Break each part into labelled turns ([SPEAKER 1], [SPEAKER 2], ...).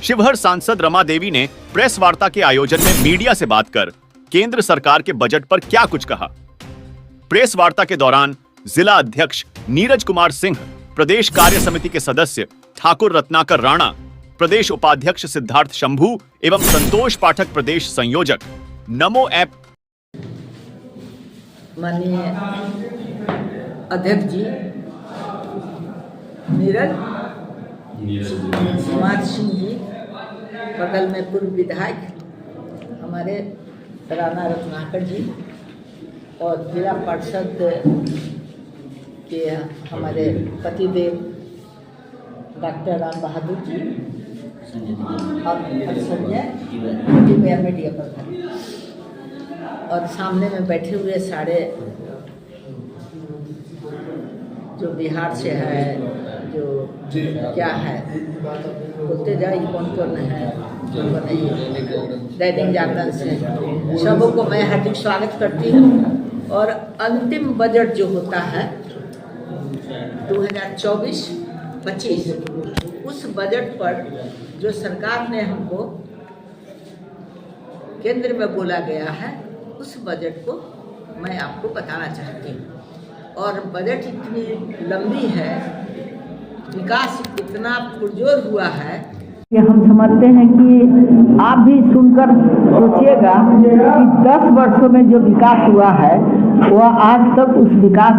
[SPEAKER 1] शिवहर सांसद रमा देवी ने प्रेस वार्ता के आयोजन में मीडिया से बात कर केंद्र सरकार के बजट पर क्या कुछ कहा। प्रेस वार्ता के दौरान जिला अध्यक्ष नीरज कुमार सिंह, प्रदेश कार्य समिति के सदस्य ठाकुर रत्नाकर राणा, प्रदेश उपाध्यक्ष सिद्धार्थ शंभू एवं संतोष पाठक प्रदेश संयोजक नमो ऐप।
[SPEAKER 2] माननीय अध्यक्ष जी नीरज कुमार सिंह जी, बगल में पूर्व विधायक हमारे राणा रत्नाकर जी और जिला पार्षद के हमारे पतिदेव डॉक्टर राम बहादुर जी और संजय मीडिया प्रधान और सामने में बैठे हुए सारे जो बिहार से है, जो क्या है बोलते जाइए कौन कौन है, दैनिक जागरण से सबों को मैं हार्दिक स्वागत करती हूँ। और अंतिम बजट जो होता है 2024-25 उस बजट पर जो सरकार ने हमको केंद्र में बोला गया है, उस बजट को मैं आपको बताना चाहती हूँ। और बजट इतनी लंबी है, विकास इतना पुरजोर हुआ है
[SPEAKER 3] कि हम समझते हैं कि आप भी सुनकर सोचिएगा कि 10 वर्षों में जो विकास हुआ है वह आज तक उस विकास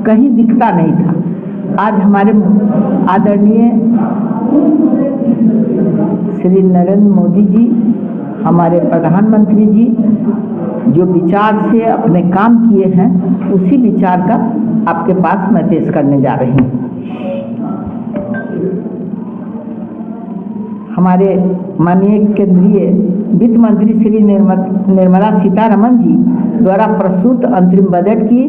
[SPEAKER 3] कहीं दिखता नहीं था। आज हमारे आदरणीय श्री नरेंद्र मोदी जी, हमारे प्रधानमंत्री जी जो विचार से अपने काम किए हैं, उसी विचार का आपके पास मैं पेश करने जा रही हूँ। हमारे माननीय केंद्रीय वित्त मंत्री श्री निर्मला सीतारमण जी द्वारा प्रस्तुत अंतरिम बजट की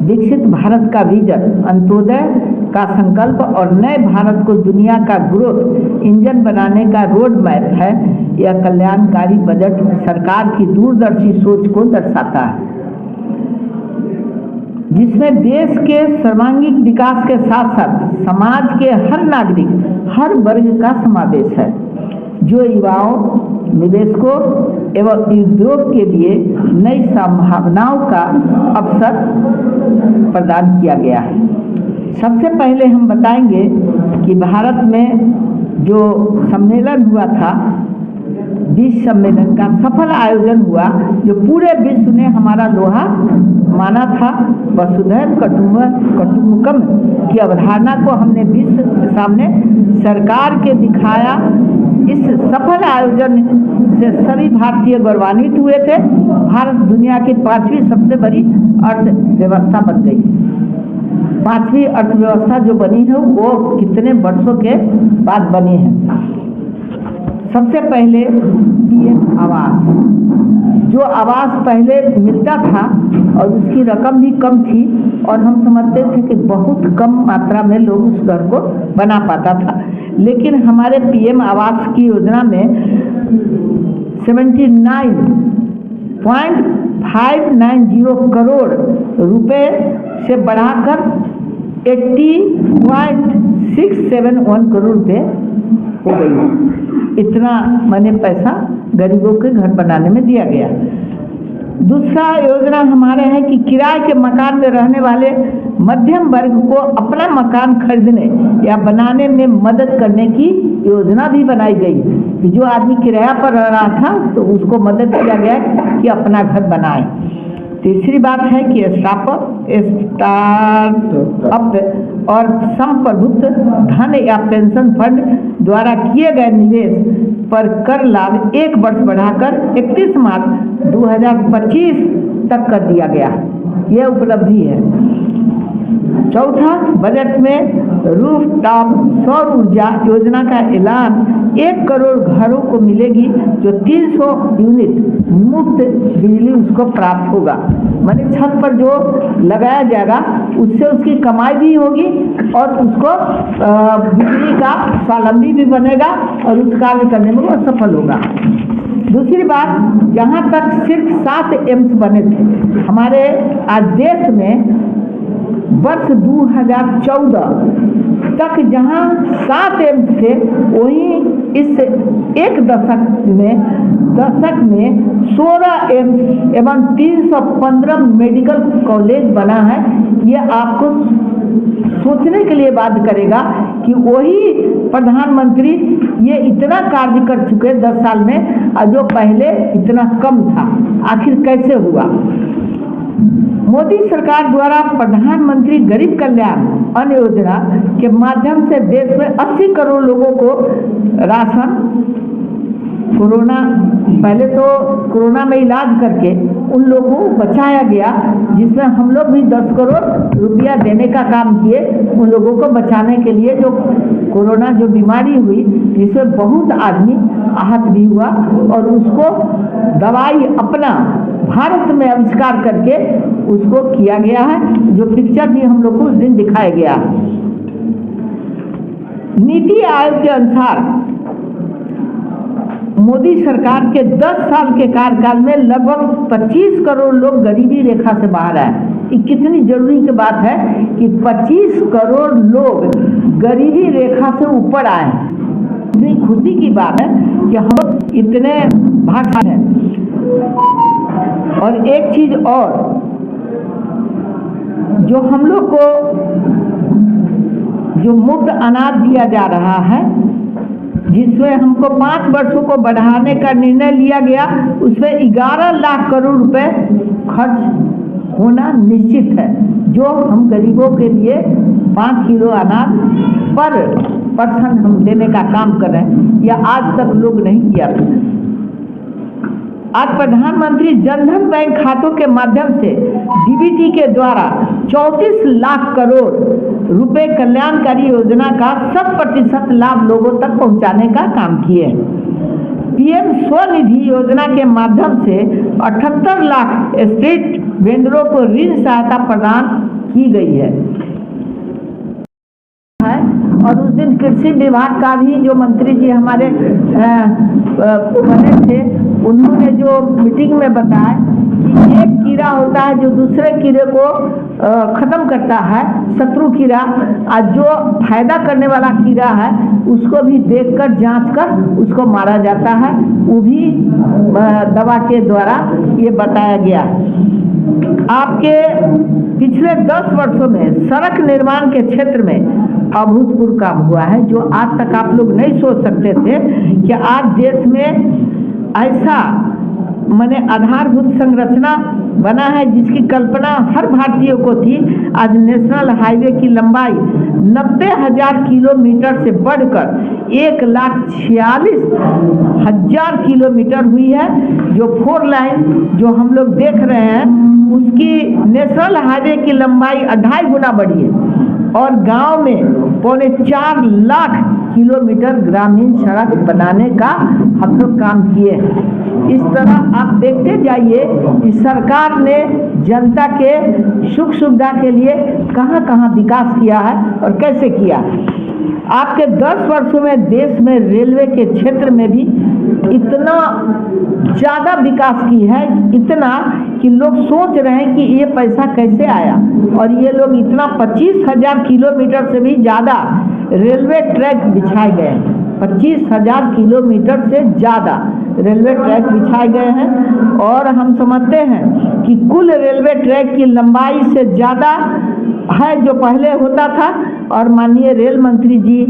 [SPEAKER 3] विकसित भारत का विजन, अंत्योदय का संकल्प और नए भारत को दुनिया का ग्रोथ इंजन बनाने का रोड मैप है। यह कल्याणकारी बजट सरकार की दूरदर्शी सोच को दर्शाता है, जिसमें देश के सर्वांगीण विकास के साथ साथ समाज के हर नागरिक, हर वर्ग का समावेश है, जो युवाओं, निवेशकों एवं उद्योग के लिए नई संभावनाओं का अवसर प्रदान किया गया है। सबसे पहले हम बताएंगे कि भारत में जो सम्मेलन हुआ था, विश्व सम्मेलन का सफल आयोजन हुआ, जो पूरे विश्व ने हमारा लोहा माना था। वसुधैव कुटुंबकम की अवधारणा को हमने विश्व के सामने सरकार के दिखाया। इस सफल आयोजन से सभी भारतीय गौरवान्वित हुए थे। भारत दुनिया की 5वीं सबसे बड़ी अर्थव्यवस्था बन गई। 5वीं अर्थव्यवस्था जो बनी है वो कितने वर्षों के बाद बनी है। सबसे पहले पीएम आवास, जो आवास पहले मिलता था और उसकी रकम भी कम थी और हम समझते थे कि बहुत कम मात्रा में लोग उस घर को बना पाता था, लेकिन हमारे पीएम आवास की योजना में 79.590 करोड़ रुपए से बढ़ाकर 80.671 करोड़ रुपए हो गई। इतना मैंने पैसा गरीबों के घर बनाने में दिया गया। दूसरा योजना हमारे है कि किराए के मकान में रहने वाले मध्यम वर्ग को अपना मकान खरीदने या बनाने में मदद करने की योजना भी बनाई गई कि जो आदमी किराया पर रह रहा था तो उसको मदद किया गया कि अपना घर बनाए। तीसरी बात है कि स्टार्टअप और संप्रभुत्व धन या पेंशन फंड द्वारा किए गए निवेश पर कर लाभ 1 वर्ष बढ़ाकर 31 मार्च 2025 तक कर दिया गया। यह उपलब्धि है। चौथा, बजट में रूफटॉप सौर ऊर्जा योजना का ऐलान 1 करोड़ घरों को मिलेगी, जो 300 यूनिट मुफ्त बिजली उसको प्राप्त होगा। माने छत पर जो लगाया जाएगा उससे उसकी कमाई भी होगी और उसको बिजली का स्वावलंबी भी बनेगा और उस कार्य करने में वो सफल होगा। दूसरी बात, जहाँ तक सिर्फ 7 एम्स बने थे हमारे आज देश में, वर्ष 2014 तक जहां 7 एम्स थे वहीं इस एक दशक में 16 एम्स एवं 315 मेडिकल कॉलेज बना है। ये आपको सोचने के लिए बाध्य करेगा कि वही प्रधानमंत्री ये इतना कार्य कर चुके 10 साल में, और जो पहले इतना कम था। आखिर कैसे हुआ? मोदी सरकार द्वारा प्रधानमंत्री गरीब कल्याण अन्न योजना के माध्यम से देश में 80 करोड़ लोगों को राशन, कोरोना, पहले तो कोरोना में इलाज करके उन लोगों को बचाया गया, जिसमें हम लोग भी 10 करोड़ रुपया देने का काम किए उन लोगों को बचाने के लिए। जो कोरोना जो बीमारी हुई, जिसमें बहुत आदमी आहत भी हुआ, और उसको दवाई अपना भारत में आविष्कार करके उसको किया गया है, जो पिक्चर भी हम लोग को उस दिन दिखाया गया। नीति आयोग के अनुसार मोदी सरकार के 10 साल के कार्यकाल में लगभग 25 करोड़ लोग गरीबी रेखा से बाहर आए। ये कितनी जरूरी की बात है कि 25 करोड़ लोग गरीबी रेखा से ऊपर आए। इतनी खुशी की बात है कि हम इतने भाग्यशाली हैं। और एक चीज और, जो हम लोग को जो मुफ्त अनाज दिया जा रहा है, जिसमें हमको 5 वर्षों को बढ़ाने का निर्णय लिया गया, उसमें 11 लाख करोड़ रुपए खर्च होना निश्चित है, जो हम गरीबों के लिए 5 किलो अनाज पर पर्सन हम देने का काम कर रहे हैं। यह आज तक लोग नहीं किया था। आज प्रधानमंत्री जनधन बैंक खातों के माध्यम से डीबीटी के द्वारा 34 लाख करोड़ रुपए कल्याणकारी योजना का 100% लाभ लोगों तक पहुंचाने का काम किए। पीएम स्वनिधि योजना के माध्यम से 78 लाख स्ट्रीट वेंडरों को ऋण सहायता प्रदान की गई है। और उस दिन कृषि विभाग का भी जो मंत्री जी हमारे बने थे, उन्होंने जो मीटिंग में बताया कि एक कीड़ा होता है जो दूसरे कीड़े को खत्म करता है, शत्रु कीड़ा, और जो फायदा करने वाला कीड़ा है उसको भी देखकर जांच कर उसको मारा जाता है। वो भी दवा के द्वारा ये बताया गया। आपके पिछले 10 वर्षों में सड़क निर्माण के क्षेत्र में अभूतपूर्व काम हुआ है, जो आज तक आप लोग नहीं सोच सकते थे कि आज देश में ऐसा माने आधारभूत संरचना बना है जिसकी कल्पना हर भारतीय को थी। आज नेशनल हाईवे की लंबाई 90,000 किलोमीटर से बढ़कर 1,46,000 किलोमीटर हुई है। जो 4 लाइन जो हम लोग देख रहे हैं, उसकी नेशनल हाईवे की लंबाई 2.5 गुना बढ़ी है। और गांव में 4.25 लाख किलोमीटर ग्रामीण सड़क बनाने का हम लोग काम किए। इस तरह आप देखते जाइए कि सरकार ने जनता के सुख सुविधा के लिए कहां कहां विकास किया है और कैसे किया। आपके 10 वर्षों में देश में रेलवे के क्षेत्र में भी इतना ज़्यादा विकास की है, इतना कि लोग सोच रहे हैं कि ये पैसा कैसे आया। और ये लोग इतना 25,000 किलोमीटर से भी ज़्यादा रेलवे ट्रैक बिछाए गए हैं। 25,000 किलोमीटर से ज़्यादा रेलवे ट्रैक बिछाए गए हैं। और हम समझते हैं कि कुल रेलवे ट्रैक की लंबाई से ज़्यादा है जो पहले होता था। और माननीय रेल मंत्री जी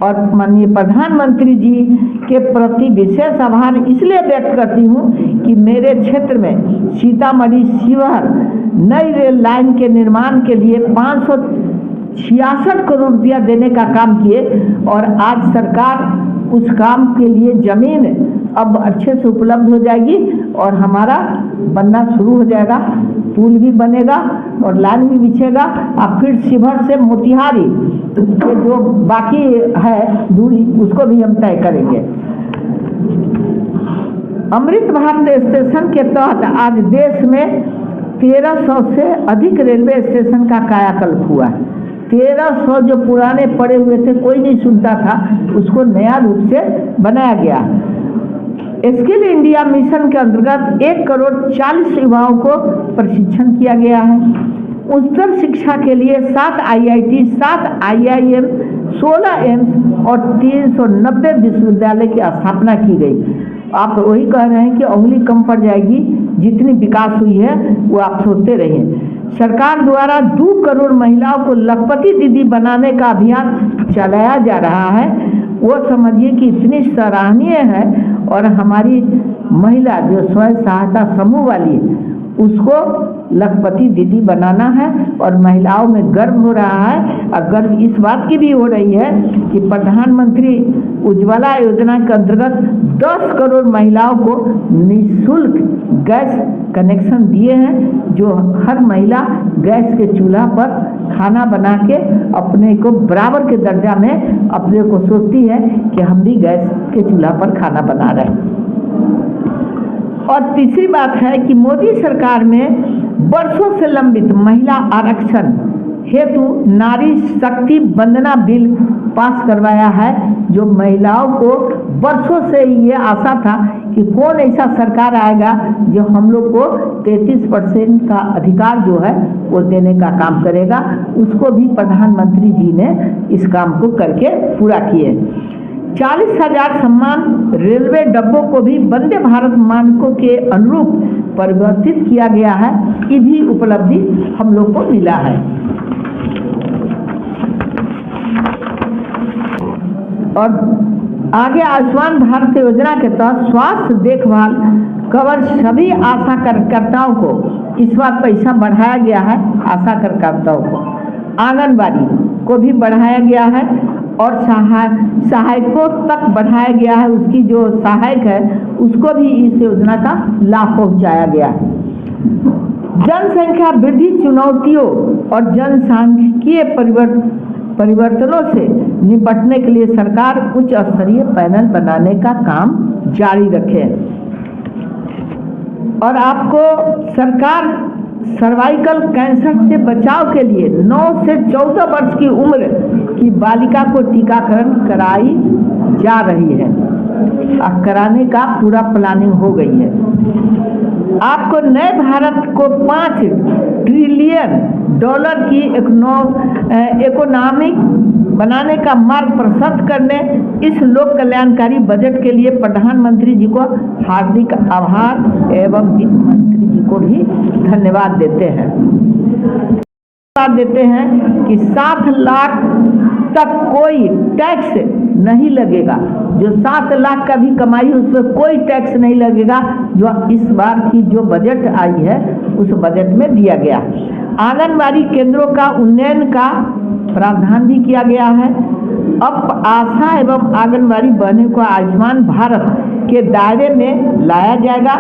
[SPEAKER 3] और माननीय प्रधानमंत्री जी के प्रति विशेष आभार इसलिए व्यक्त करती हूँ कि मेरे क्षेत्र में सीतामढ़ी शिवहर नई रेल लाइन के निर्माण के लिए 566 करोड़ रुपया देने का काम किए। और आज सरकार उस काम के लिए जमीन अब अच्छे से उपलब्ध हो जाएगी और हमारा बनना शुरू हो जाएगा। पुल भी बनेगा और लाइन भी बिछेगा। अब फिर शिवहर से मोतिहारी के जो बाकी है दूरी, उसको भी हम तय करेंगे। अमृत भारत स्टेशन के तहत आज देश में 1300 से अधिक रेलवे स्टेशन का कायाकल्प हुआ है। 1300 जो पुराने पड़े हुए थे, कोई नहीं सुनता था, उसको नया रूप से बनाया गया। स्किल इंडिया मिशन के अंतर्गत 1,40,00,000 युवाओं को प्रशिक्षण किया गया है। उच्चतर शिक्षा के लिए 7 IIT, 7 IIM, 16 एम्स और 390 विश्वविद्यालय की स्थापना की गई। आप वही कह रहे हैं कि उंगली कम पड़ जाएगी, जितनी विकास हुई है वो आप सोचते रहिए। सरकार द्वारा 2 करोड़ महिलाओं को लखपति दीदी बनाने का अभियान चलाया जा रहा है। वो समझिए कि इतनी सराहनीय है, और हमारी महिला जो स्वयं सहायता समूह वाली है उसको लखपति दीदी बनाना है, और महिलाओं में गर्व हो रहा है। और गर्व इस बात की भी हो रही है कि प्रधानमंत्री उज्ज्वला योजना के अंतर्गत 10 करोड़ महिलाओं को निःशुल्क गैस कनेक्शन दिए हैं, जो हर महिला गैस के चूल्हा पर खाना बना के अपने को बराबर के दर्जा में अपने को सोचती है कि हम भी गैस के चूल्हा पर खाना बना रहे हैं। और तीसरी बात है कि मोदी सरकार में वर्षों से लंबित महिला आरक्षण हेतु नारी शक्ति वंदना बिल पास करवाया है, जो महिलाओं को वर्षों से ये आशा था कि कौन ऐसा सरकार आएगा जो हम लोग को 33% का अधिकार जो है वो देने का काम करेगा। उसको भी प्रधानमंत्री जी ने इस काम को करके पूरा किए। 40,000 सम्मान रेलवे डब्बों को भी वंदे भारत मानकों के अनुरूप परिवर्तित किया गया है। ये भी उपलब्धि हम लोग को मिला है। और आगे आयुष्मान भारत योजना के तहत स्वास्थ्य देखभाल कवर सभी आशा कार्यकर्ताओं को इस बार पैसा बढ़ाया गया है। आशा कार्यकर्ताओं को आंगनबाड़ी को भी बढ़ाया गया है, और सहायकों तक बढ़ाया गया है। उसकी जो सहायक है उसको भी इस योजना का लाभ पहुंचाया गया है। जनसंख्या वृद्धि चुनौतियों और जनसांख्यिकीय परिवर्तनों से निपटने के लिए सरकार उच्च स्तरीय पैनल बनाने का काम जारी रखे। और आपको सरकार सर्वाइकल कैंसर से बचाव के लिए 9 से 14 वर्ष की उम्र की बालिका को टीकाकरण कराई जा रही है, और कराने का पूरा प्लानिंग हो गई है। आपको नए भारत को $5 ट्रिलियन की इकोनॉमिक बनाने का मार्ग प्रशस्त करने इस लोक कल्याणकारी बजट के लिए प्रधानमंत्री जी को हार्दिक आभार एवं वित्त मंत्री जी को भी धन्यवाद देते हैं कि 7 लाख तक कोई टैक्स नहीं लगेगा। जो 7 लाख का भी कमाई उस पर कोई टैक्स नहीं लगेगा, जो इस बार की जो बजट आई है उस बजट में दिया गया। आंगनबाड़ी केंद्रों का उन्नयन का प्रावधान भी किया गया है। अब आशा एवं आंगनबाड़ी बहनों को आयुष्मान भारत के दायरे में लाया जाएगा।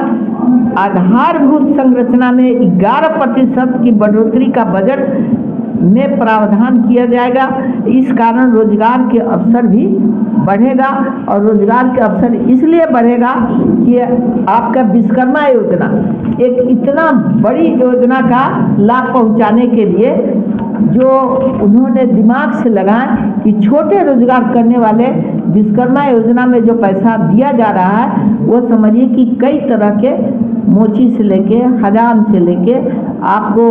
[SPEAKER 3] आधारभूत संरचना में 11% की बढ़ोतरी का बजट में प्रावधान किया जाएगा। इस कारण रोजगार के अवसर भी बढ़ेगा, और रोजगार के अवसर इसलिए बढ़ेगा कि आपका विश्वकर्मा योजना एक इतना बड़ी योजना का लाभ पहुंचाने के लिए जो उन्होंने दिमाग से लगाए कि छोटे रोजगार करने वाले विश्वकर्मा योजना में जो पैसा दिया जा रहा है वो समझिए कि कई तरह के मोची से लेके हजाम से लेके आपको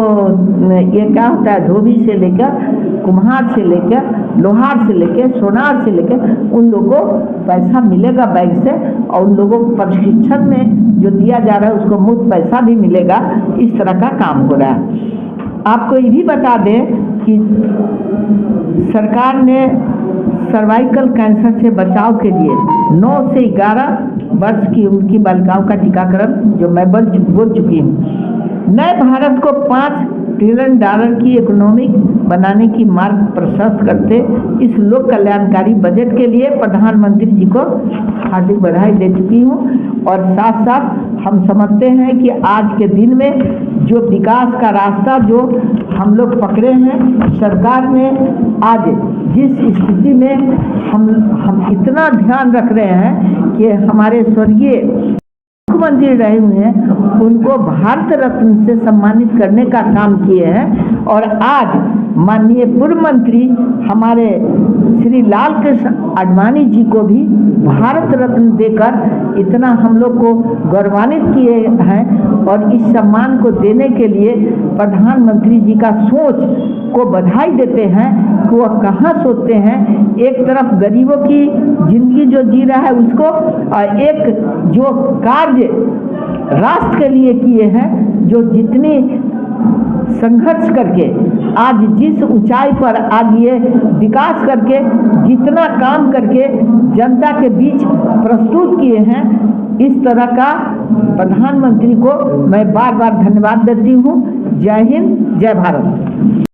[SPEAKER 3] ये क्या होता है धोबी से लेकर कुम्हार से लेकर लोहार से लेकर सोनार से लेकर उन लोगों को पैसा मिलेगा बैंक से, और उन लोगों को प्रशिक्षण में जो दिया जा रहा है उसको मुफ्त पैसा भी मिलेगा। इस तरह का काम हो रहा है। आपको ये भी बता दें कि सरकार ने सर्वाइकल कैंसर से बचाव के लिए 9 से 11 वर्ष की उम्र की बालिकाओं का टीकाकरण जो मैं बोल चुकी हूँ। नए भारत को $5 ट्रिलियन की इकोनॉमिक बनाने की मार्ग प्रशस्त करते इस लोक कल्याणकारी बजट के लिए प्रधानमंत्री जी को हार्दिक बधाई दे चुकी हूँ। और साथ साथ हम समझते हैं कि आज के दिन में जो विकास का रास्ता जो हम लोग पकड़े हैं, सरकार ने आज जिस स्थिति में हम इतना ध्यान रख रहे हैं कि हमारे स्वर्गीय मुख्यमंत्री रहे हुए हैं उनको भारत रत्न से सम्मानित करने का काम किए हैं। और आज माननीय पूर्व मंत्री हमारे श्री लाल कृष्ण आडवाणी जी को भी भारत रत्न देकर इतना हम लोग को गौरवान्वित किए हैं। और इस सम्मान को देने के लिए प्रधानमंत्री जी का सोच को बधाई देते हैं को कहाँ सोचते हैं। एक तरफ गरीबों की जिंदगी जो जी रहा है उसको, और एक जो कार्य राष्ट्र के लिए किए हैं, जो जितनी संघर्ष करके आज जिस ऊंचाई पर आज ये विकास करके जितना काम करके जनता के बीच प्रस्तुत किए हैं, इस तरह का प्रधानमंत्री को मैं बार बार धन्यवाद देती हूँ। जय हिंद, जय भारत।